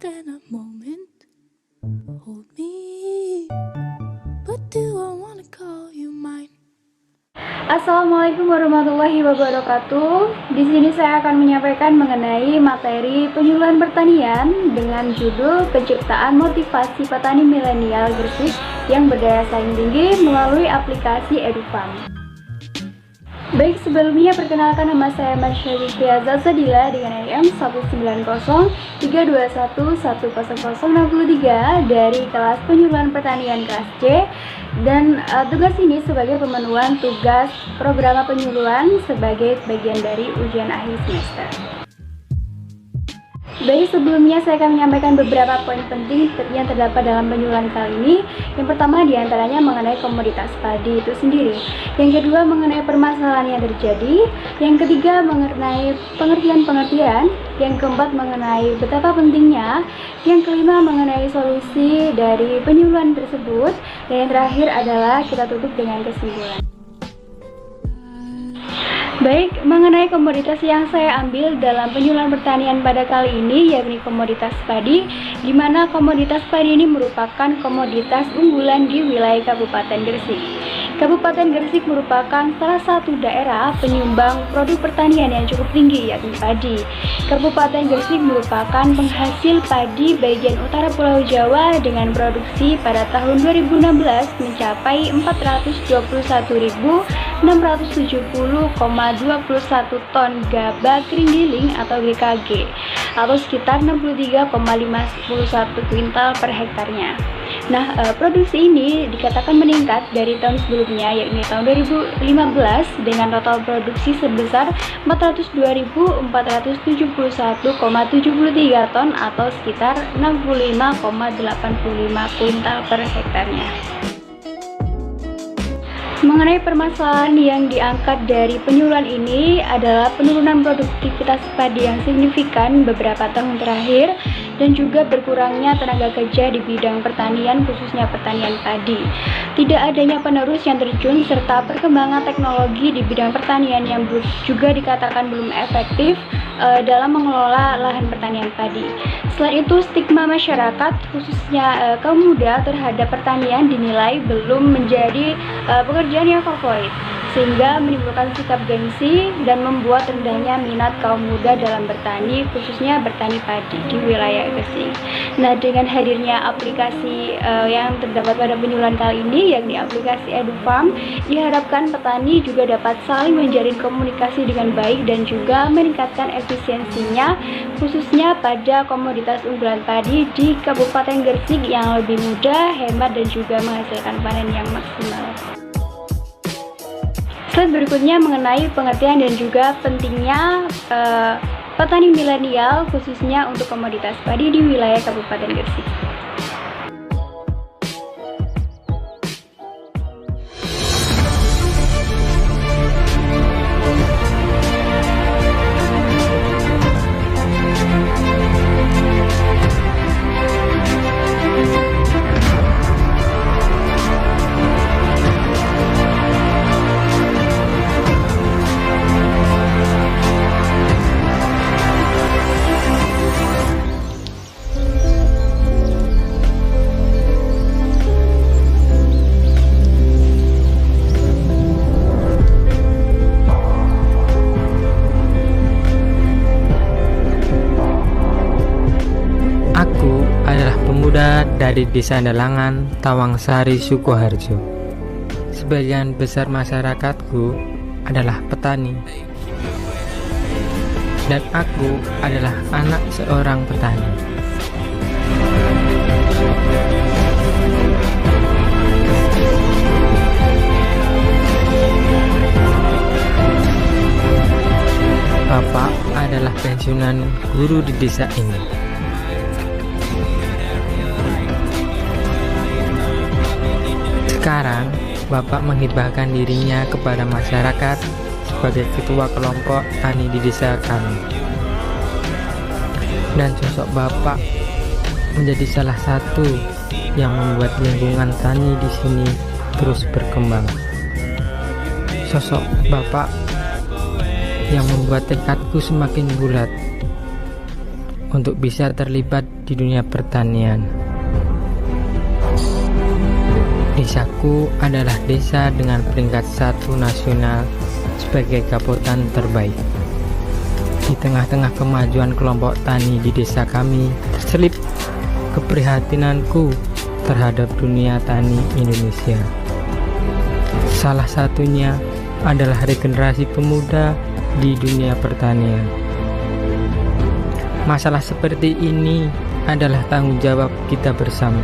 than a moment. Hold me, but do I wanna call you mine? Assalamualaikum warahmatullahi wabarakatuh. Di sini saya akan menyampaikan mengenai materi penyuluhan pertanian dengan judul Penciptaan Motivasi Petani Milenial Gresik yang berdaya saing tinggi melalui aplikasi EduFarm. Baik, sebelumnya perkenalkan, nama saya Masyarifiah Zazadila dengan NIM 19032110063 dari kelas penyuluhan pertanian kelas C, dan tugas ini sebagai pemenuhan tugas program penyuluhan sebagai bagian dari ujian akhir semester. Baik, sebelumnya saya akan menyampaikan beberapa poin penting yang terdapat dalam penyuluhan kali ini. Yang pertama diantaranya mengenai komoditas padi itu sendiri. Yang kedua mengenai permasalahan yang terjadi. Yang ketiga mengenai pengertian-pengertian. Yang keempat mengenai betapa pentingnya. Yang kelima mengenai solusi dari penyuluhan tersebut. Dan yang terakhir adalah kita tutup dengan kesimpulan. Baik, mengenai komoditas yang saya ambil dalam penyuluhan pertanian pada kali ini yakni komoditas padi, di mana komoditas padi ini merupakan komoditas unggulan di wilayah Kabupaten Gresik. Kabupaten Gresik merupakan salah satu daerah penyumbang produk pertanian yang cukup tinggi yakni padi. Kabupaten Gresik merupakan penghasil padi bagian utara Pulau Jawa dengan produksi pada tahun 2016 mencapai 422.670,21 ton gabah kering giling atau GKG atau sekitar 63,51 kuintal per hektarnya. Nah, produksi ini dikatakan meningkat dari tahun sebelumnya yakni tahun 2015 dengan total produksi sebesar 402.471,73 ton atau sekitar 65,85 kuintal per hektarnya. Mengenai permasalahan yang diangkat dari penyuluhan ini adalah penurunan produktivitas padi yang signifikan beberapa tahun terakhir dan juga berkurangnya tenaga kerja di bidang pertanian khususnya pertanian padi. Tidak adanya penerus yang terjun serta perkembangan teknologi di bidang pertanian yang juga dikatakan belum efektif dalam mengelola lahan pertanian padi. Selain itu, stigma masyarakat khususnya kaum muda terhadap pertanian dinilai belum menjadi pekerjaan yang favorit, sehingga menimbulkan sikap gengsi dan membuat rendahnya minat kaum muda dalam bertani, khususnya bertani padi di wilayah Gresik. Nah, dengan hadirnya aplikasi yang terdapat pada penyuluhan kali ini, yakni aplikasi EduFarm, diharapkan petani juga dapat saling menjalin komunikasi dengan baik dan juga meningkatkan efisiensinya, khususnya pada komoditas unggulan padi di Kabupaten Gresik yang lebih mudah, hemat, dan juga menghasilkan panen yang maksimal. Slide berikutnya mengenai pengertian dan juga pentingnya petani milenial khususnya untuk komoditas padi di wilayah Kabupaten Gresik. Dari Desa Dalangan, Tawangsari, Sukoharjo. Sebagian besar masyarakatku adalah petani, dan aku adalah anak seorang petani. Bapak adalah pensiunan guru di desa ini. Sekarang, Bapak menghibahkan dirinya kepada masyarakat sebagai ketua kelompok tani di desa kami. Dan sosok Bapak menjadi salah satu yang membuat lingkungan tani di sini terus berkembang. Sosok Bapak yang membuat tekadku semakin bulat untuk bisa terlibat di dunia pertanian. Desaku adalah desa dengan peringkat 1 nasional sebagai kabupaten terbaik. Di tengah-tengah kemajuan kelompok tani di desa kami, terselip keprihatinanku terhadap dunia tani Indonesia. Salah satunya adalah regenerasi pemuda di dunia pertanian. Masalah seperti ini adalah tanggung jawab kita bersama.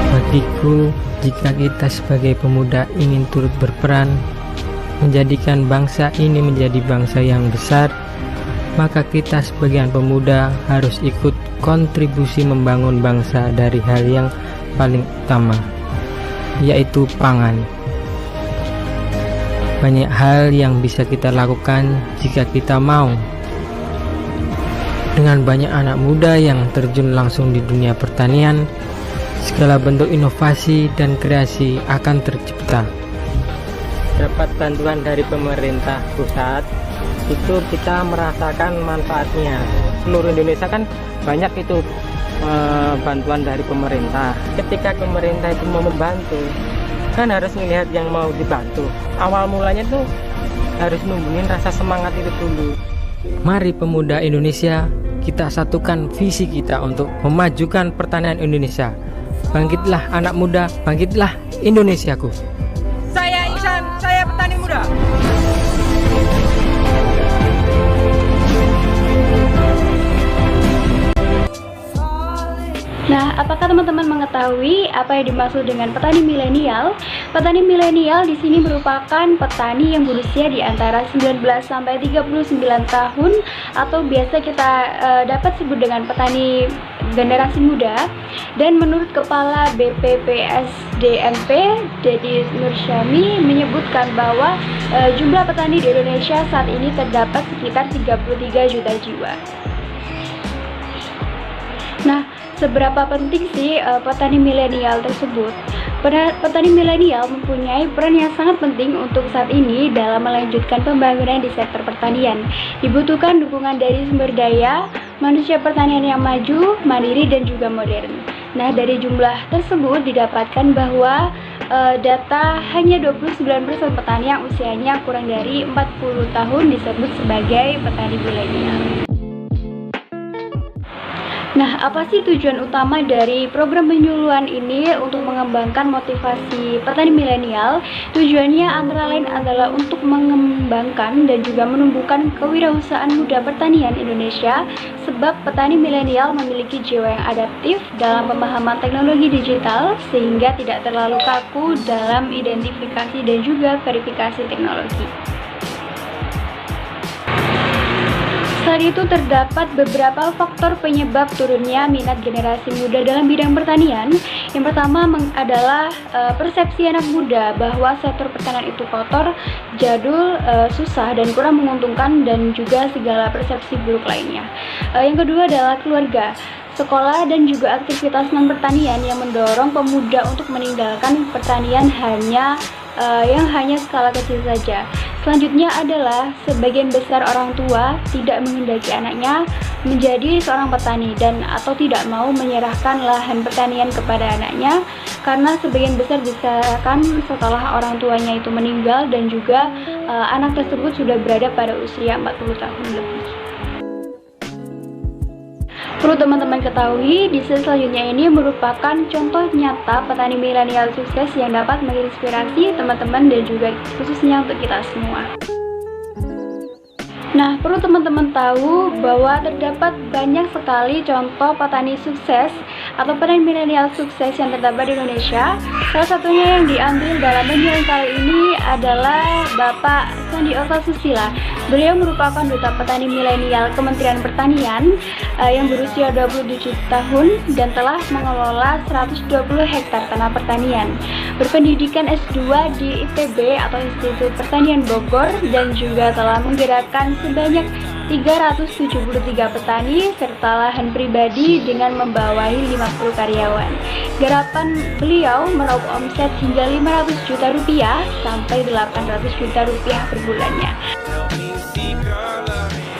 Bagiku, jika kita sebagai pemuda ingin turut berperan menjadikan bangsa ini menjadi bangsa yang besar, maka kita sebagian pemuda harus ikut kontribusi membangun bangsa dari hal yang paling utama, yaitu pangan. Banyak hal yang bisa kita lakukan jika kita mau. Dengan banyak anak muda yang terjun langsung di dunia pertanian, segala bentuk inovasi dan kreasi akan tercipta. Dapat bantuan dari pemerintah pusat, itu kita merasakan manfaatnya. Seluruh Indonesia kan banyak itu bantuan dari pemerintah. Ketika pemerintah itu mau membantu, kan harus melihat yang mau dibantu. Awal mulanya tuh harus numbuhin rasa semangat itu dulu. Mari pemuda Indonesia, kita satukan visi kita untuk memajukan pertanian Indonesia. Bangkitlah anak muda, bangkitlah Indonesiaku. Saya Ihsan, saya petani muda. Nah, apakah teman-teman mengetahui apa yang dimaksud dengan petani milenial? Petani milenial di sini merupakan petani yang berusia di antara 19 sampai 39 tahun atau biasa kita dapat sebut dengan petani generasi muda. Dan menurut Kepala BPPSDMP Dedi Nursyami menyebutkan bahwa jumlah petani di Indonesia saat ini terdapat sekitar 33 juta jiwa. Nah, seberapa penting sih petani milenial tersebut? Petani milenial mempunyai peran yang sangat penting untuk saat ini dalam melanjutkan pembangunan di sektor pertanian. Dibutuhkan dukungan dari sumber daya, manusia pertanian yang maju, mandiri, dan juga modern. Nah, dari jumlah tersebut didapatkan bahwa data hanya 29% petani yang usianya kurang dari 40 tahun disebut sebagai petani milenial. Nah, apa sih tujuan utama dari program penyuluhan ini untuk mengembangkan motivasi petani milenial? Tujuannya antara lain adalah untuk mengembangkan dan juga menumbuhkan kewirausahaan muda pertanian Indonesia, sebab petani milenial memiliki jiwa yang adaptif dalam pemahaman teknologi digital sehingga tidak terlalu kaku dalam identifikasi dan juga verifikasi teknologi. Selain itu, terdapat beberapa faktor penyebab turunnya minat generasi muda dalam bidang pertanian. Yang pertama adalah persepsi anak muda bahwa sektor pertanian itu kotor, jadul, susah, dan kurang menguntungkan, dan juga segala persepsi buruk lainnya. Yang kedua adalah keluarga, sekolah, dan juga aktivitas non-pertanian yang mendorong pemuda untuk meninggalkan pertanian yang hanya skala kecil saja. Selanjutnya adalah sebagian besar orang tua tidak menghendaki anaknya menjadi seorang petani dan atau tidak mau menyerahkan lahan pertanian kepada anaknya karena sebagian besar diserahkan setelah orang tuanya itu meninggal dan juga anak tersebut sudah berada pada usia 40 tahun lebih. Perlu teman-teman ketahui, di slide selanjutnya ini merupakan contoh nyata petani milenial sukses yang dapat menginspirasi teman-teman dan juga khususnya untuk kita semua. Nah, perlu teman-teman tahu bahwa terdapat banyak sekali contoh petani sukses atau petani milenial sukses yang terdapat di Indonesia. Salah satunya yang diambil dalam penjelasan kali ini adalah Bapak Sandioka Susila. Beliau merupakan duta petani milenial Kementerian Pertanian yang berusia 27 tahun dan telah mengelola 120 hektar tanah pertanian. Berpendidikan S2 di IPB atau Institut Pertanian Bogor dan juga telah menggerakkan sebanyak 373 petani serta lahan pribadi dengan membawahi 50 karyawan. Garapan beliau meraup omset hingga 500 juta rupiah sampai 800 juta rupiah per bulannya.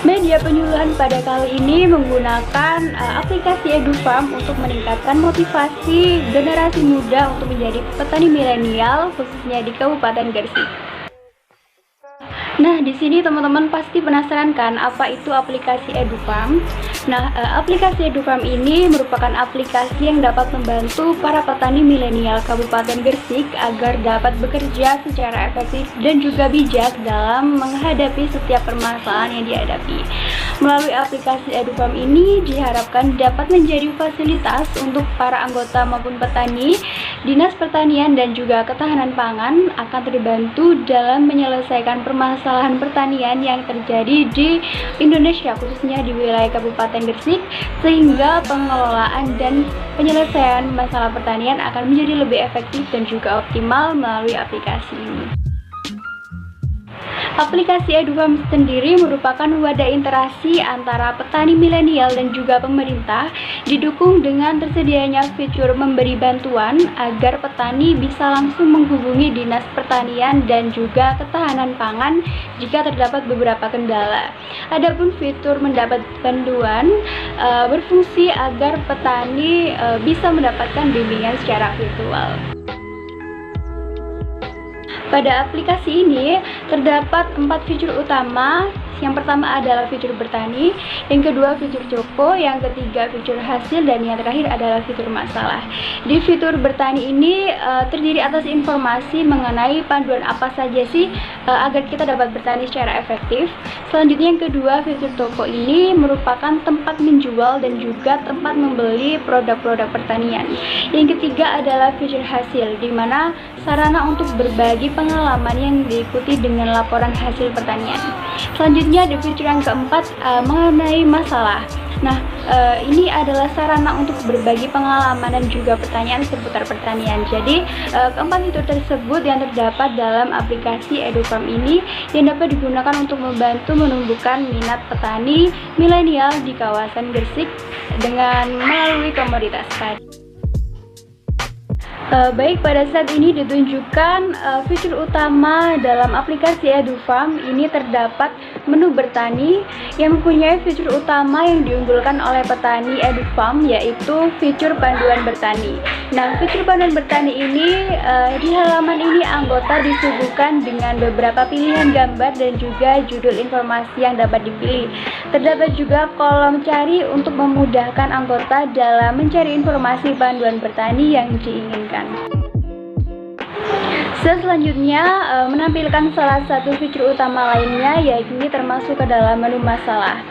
Media penyuluhan pada kali ini menggunakan aplikasi EduFarm untuk meningkatkan motivasi generasi muda untuk menjadi petani milenial khususnya di Kabupaten Gresik. Nah, di sini teman-teman pasti penasaran kan apa itu aplikasi EduFarm? Nah, aplikasi EduFarm ini merupakan aplikasi yang dapat membantu para petani milenial Kabupaten Gresik agar dapat bekerja secara efektif dan juga bijak dalam menghadapi setiap permasalahan yang dihadapi. Melalui aplikasi EduFarm ini diharapkan dapat menjadi fasilitas untuk para anggota maupun petani, Dinas Pertanian dan juga Ketahanan Pangan akan terbantu dalam menyelesaikan permasalahan pertanian yang terjadi di Indonesia khususnya di wilayah Kabupaten Gresik, sehingga pengelolaan dan penyelesaian masalah pertanian akan menjadi lebih efektif dan juga optimal melalui aplikasi ini. Aplikasi EduFarm sendiri merupakan wadah interaksi antara petani milenial dan juga pemerintah, didukung dengan tersedianya fitur memberi bantuan agar petani bisa langsung menghubungi Dinas Pertanian dan juga Ketahanan Pangan jika terdapat beberapa kendala. Adapun fitur mendapat bantuan berfungsi agar petani bisa mendapatkan bimbingan secara virtual. Pada aplikasi ini terdapat 4 fitur utama. Yang pertama adalah fitur bertani, yang kedua fitur Joko, yang ketiga fitur hasil, dan yang terakhir adalah fitur masalah. Di fitur bertani ini terdiri atas informasi mengenai panduan apa saja sih agar kita dapat bertani secara efektif. Selanjutnya yang kedua, fitur Toko ini merupakan tempat menjual dan juga tempat membeli produk-produk pertanian. Yang ketiga adalah fitur hasil, di mana sarana untuk berbagi pengalaman yang diikuti dengan laporan hasil pertanian. Selanjutnya ada fitur yang keempat mengenai masalah. Nah, ini adalah sarana untuk berbagi pengalaman dan juga pertanyaan seputar pertanian. Jadi, keempat fitur tersebut yang terdapat dalam aplikasi EduFarm ini yang dapat digunakan untuk membantu menumbuhkan minat petani milenial di kawasan Gresik dengan melalui komoditas padi. Baik, pada saat ini ditunjukkan fitur utama dalam aplikasi EduFarm ini terdapat menu bertani yang mempunyai fitur utama yang diunggulkan oleh petani EduFarm, yaitu fitur panduan bertani. Nah, fitur panduan bertani ini di halaman ini anggota disuguhkan dengan beberapa pilihan gambar dan juga judul informasi yang dapat dipilih. Terdapat juga kolom cari untuk memudahkan anggota dalam mencari informasi panduan bertani yang diinginkan. Selanjutnya menampilkan salah satu fitur utama lainnya, yakni termasuk ke dalam menu masalah.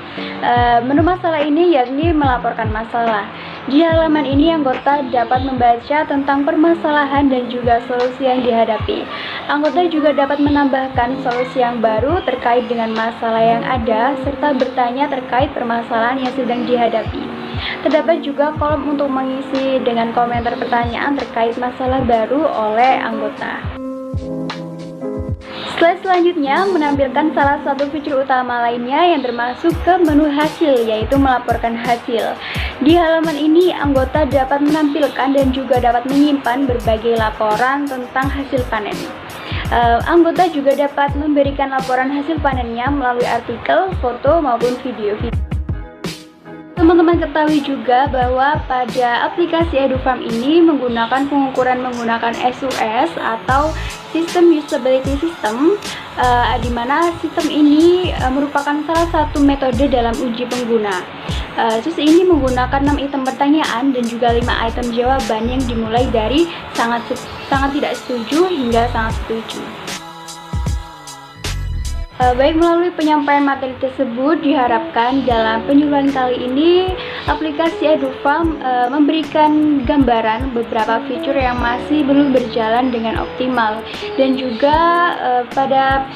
Menu masalah ini yakni melaporkan masalah. Di halaman ini anggota dapat membaca tentang permasalahan dan juga solusi yang dihadapi. Anggota juga dapat menambahkan solusi yang baru terkait dengan masalah yang ada serta bertanya terkait permasalahan yang sedang dihadapi. Terdapat juga kolom untuk mengisi dengan komentar pertanyaan terkait masalah baru oleh anggota. Slide selanjutnya menampilkan salah satu fitur utama lainnya yang termasuk ke menu hasil, yaitu melaporkan hasil. Di halaman ini anggota dapat menampilkan dan juga dapat menyimpan berbagai laporan tentang hasil panen. Anggota juga dapat memberikan laporan hasil panennya melalui artikel, foto maupun video. Teman-teman ketahui juga bahwa pada aplikasi EduFarm ini menggunakan pengukuran menggunakan SUS atau System Usability System, di mana sistem ini merupakan salah satu metode dalam uji pengguna. Terus ini menggunakan 6 item pertanyaan dan juga 5 item jawaban yang dimulai dari sangat tidak setuju hingga sangat setuju. Baik, melalui penyampaian materi tersebut diharapkan dalam penyuluhan kali ini aplikasi EduFarm memberikan gambaran beberapa fitur yang masih belum berjalan dengan optimal, dan juga pada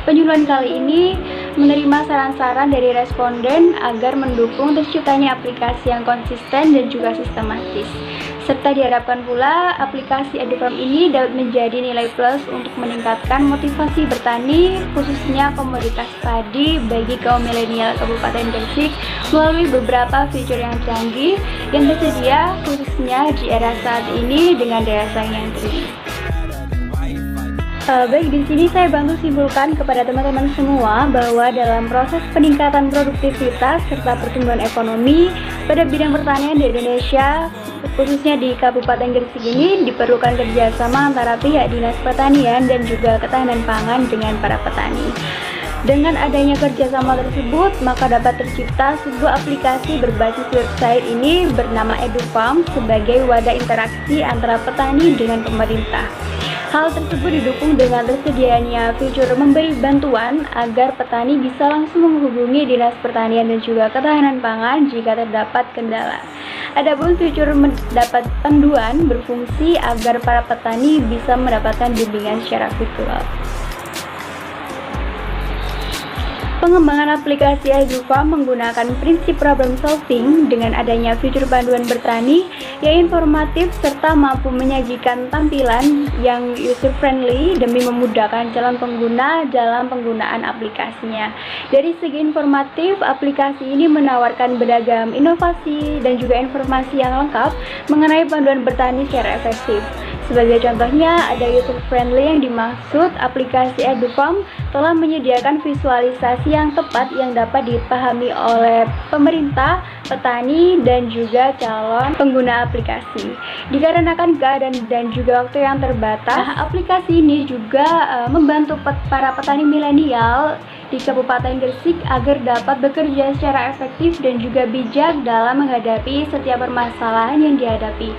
penyuluhan kali ini menerima saran-saran dari responden agar mendukung terciptanya aplikasi yang konsisten dan juga sistematis. Serta diharapkan pula aplikasi EduFarm ini dapat menjadi nilai plus untuk meningkatkan motivasi bertani khususnya komoditas padi bagi kaum milenial Kabupaten Gresik melalui beberapa fitur yang canggih yang tersedia khususnya di era saat ini dengan daya saing yang tinggi. Baik, di sini saya bantu simpulkan kepada teman-teman semua bahwa dalam proses peningkatan produktivitas serta pertumbuhan ekonomi pada bidang pertanian di Indonesia, khususnya di Kabupaten Gresik ini diperlukan kerjasama antara pihak Dinas Pertanian dan juga ketahanan pangan dengan para petani. Dengan adanya kerjasama tersebut, maka dapat tercipta sebuah aplikasi berbasis website ini bernama EduFarm sebagai wadah interaksi antara petani dengan pemerintah. Hal tersebut didukung dengan tersedianya fitur memberi bantuan agar petani bisa langsung menghubungi Dinas Pertanian dan juga Ketahanan Pangan jika terdapat kendala. Adapun fitur mendapat panduan berfungsi agar para petani bisa mendapatkan bimbingan secara virtual. Pengembangan aplikasi EduFarm menggunakan prinsip problem solving dengan adanya fitur panduan bertani yang informatif serta mampu menyajikan tampilan yang user friendly demi memudahkan calon pengguna dalam penggunaan aplikasinya. Dari segi informatif, aplikasi ini menawarkan beragam inovasi dan juga informasi yang lengkap mengenai panduan bertani secara efektif. Sebagai contohnya, ada user friendly yang dimaksud aplikasi EduFarm telah menyediakan visualisasi yang tepat yang dapat dipahami oleh pemerintah, petani, dan juga calon pengguna aplikasi. Dikarenakan keadaan dan juga waktu yang terbatas, aplikasi ini juga membantu para petani milenial di Kabupaten Gresik agar dapat bekerja secara efektif dan juga bijak dalam menghadapi setiap permasalahan yang dihadapi.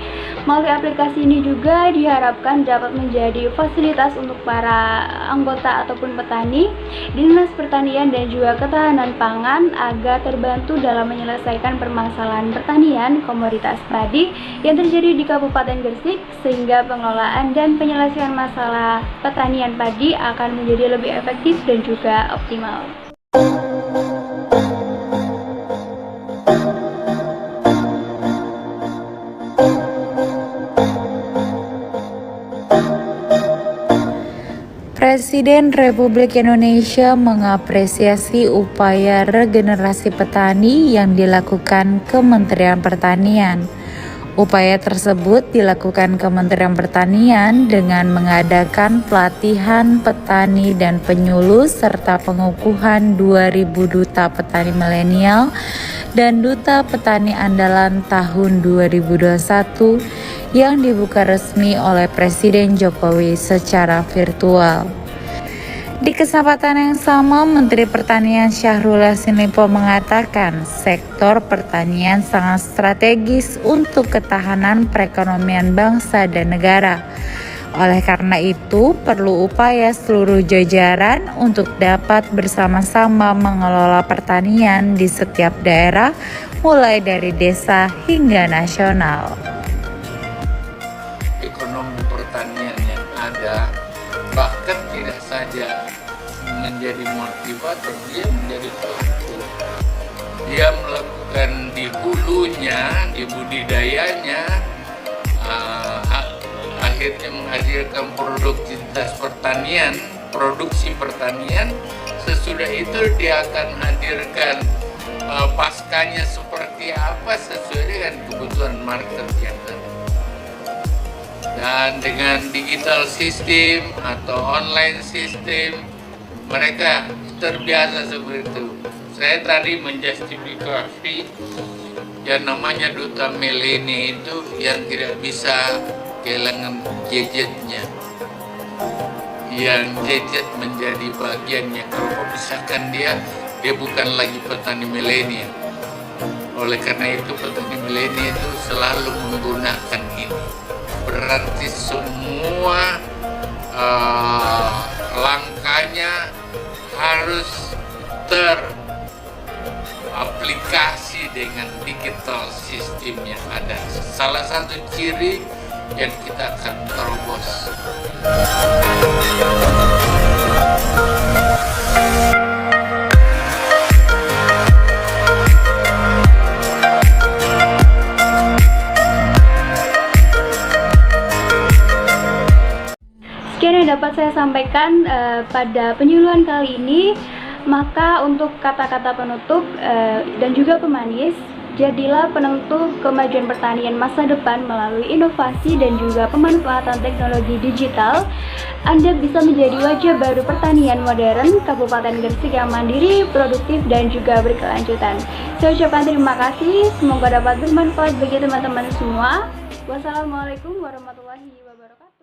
Melalui aplikasi ini juga diharapkan dapat menjadi fasilitas untuk para anggota ataupun petani, Dinas Pertanian dan juga Ketahanan Pangan agar terbantu dalam menyelesaikan permasalahan pertanian komoditas padi yang terjadi di Kabupaten Gresik sehingga pengelolaan dan penyelesaian masalah pertanian padi akan menjadi lebih efektif dan juga optimal. Presiden Republik Indonesia mengapresiasi upaya regenerasi petani yang dilakukan Kementerian Pertanian. Upaya tersebut dilakukan Kementerian Pertanian dengan mengadakan pelatihan petani dan penyuluh serta pengukuhan 2.000 duta petani milenial dan duta petani andalan tahun 2021 yang dibuka resmi oleh Presiden Jokowi secara virtual. Di kesempatan yang sama, Menteri Pertanian Syahrul Yassin Limpo mengatakan sektor pertanian sangat strategis untuk ketahanan perekonomian bangsa dan negara. Oleh karena itu, perlu upaya seluruh jajaran untuk dapat bersama-sama mengelola pertanian di setiap daerah, mulai dari desa hingga nasional. Ekonomi pertanian yang ada bahkan tidak saja menjadi motivator, dia menjadi pelaku. Dia melakukan di hulunya, di budidayanya, akhirnya menghasilkan produktivitas pertanian, produksi pertanian. Sesudah itu dia akan hadirkan paskanya seperti apa sesuai dengan kebutuhan market yang ada. Dan dengan digital system atau online system, mereka terbiasa seperti itu. Saya tadi menjustifikasi yang namanya duta milenial itu yang tidak bisa kehilangan gadgetnya, yang gadget menjadi bagiannya. Kalau misalkan dia bukan lagi petani milenial. Oleh karena itu petani milenial itu selalu menggunakan ini. Berarti semua langkahnya harus teraplikasi dengan digital sistem yang ada. Salah satu ciri yang kita akan terobos. Demikian yang dapat saya sampaikan pada penyuluhan kali ini. Maka untuk kata-kata penutup dan juga pemanis, jadilah penentu kemajuan pertanian masa depan melalui inovasi dan juga pemanfaatan teknologi digital. Anda bisa menjadi wajah baru pertanian modern Kabupaten Gresik yang mandiri, produktif, dan juga berkelanjutan. Saya ucapkan terima kasih, semoga dapat bermanfaat bagi teman-teman semua. Wassalamualaikum warahmatullahi wabarakatuh.